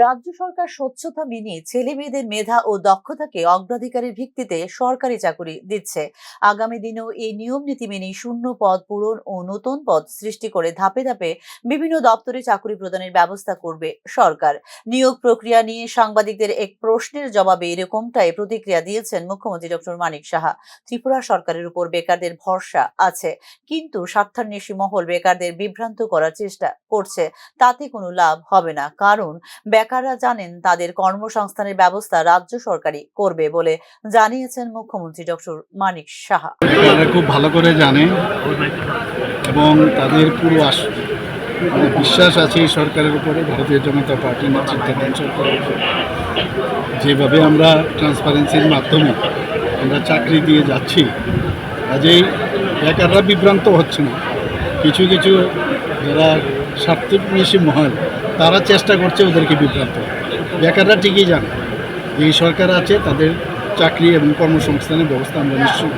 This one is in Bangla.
রাজ্য সরকার স্বচ্ছতা মেনে ছেলে মেয়েদের মেধা ও দক্ষতাকে অগ্রাধিকারের ভিত্তিতে সরকারি চাকরি দিচ্ছে। আগামী দিনেও এই নিয়ম নীতি মেনে শূন্য পদ পূরণ ও নতুন পদ সৃষ্টি করে ধাপে ধাপে বিভিন্ন দপ্তরে চাকরি প্রদানের ব্যবস্থা করবে সরকার। নিয়োগ প্রক্রিয়া নিয়ে সাংবাদিকদের এক প্রশ্নের জবাবে এরকমটাই প্রতিক্রিয়া দিয়েছেন মুখ্যমন্ত্রী ডক্টর মানিক সাহা। ত্রিপুরা সরকারের উপর বেকারদের ভরসা আছে, কিন্তু স্বার্থান্বেষী মহল বেকারদের বিভ্রান্ত করার চেষ্টা করছে। তাতে কোনো লাভ হবে না, কারণ বেকাররা জানেন তাদের কর্মসংস্থানের ব্যবস্থা রাজ্য সরকারই করবে বলে জানিয়েছেন মুখ্যমন্ত্রী ডক্টর মানিক সাহা। তারা খুব ভালো করে জানে এবং তাদের পুরো বিশ্বাস আছে এই সরকারের উপরে, ভারতীয় জনতা পার্টির নেতৃত্বাধীন সরকারের উপরে। যেভাবে আমরা ট্রান্সপারেন্সির মাধ্যমে আমরা চাকরি দিয়ে যাচ্ছি, কাজেই বেকাররা বিভ্রান্ত হচ্ছে না। কিছু কিছু যারা স্বার্থান্বেষী মহল, তারা চেষ্টা করছে ওদেরকে বিভ্রান্ত। বেকাররা ঠিকই জানে এই সরকার আছে, তাদের চাকরি এবং কর্মসংস্থানের ব্যবস্থা আমরা নিশ্চয়ই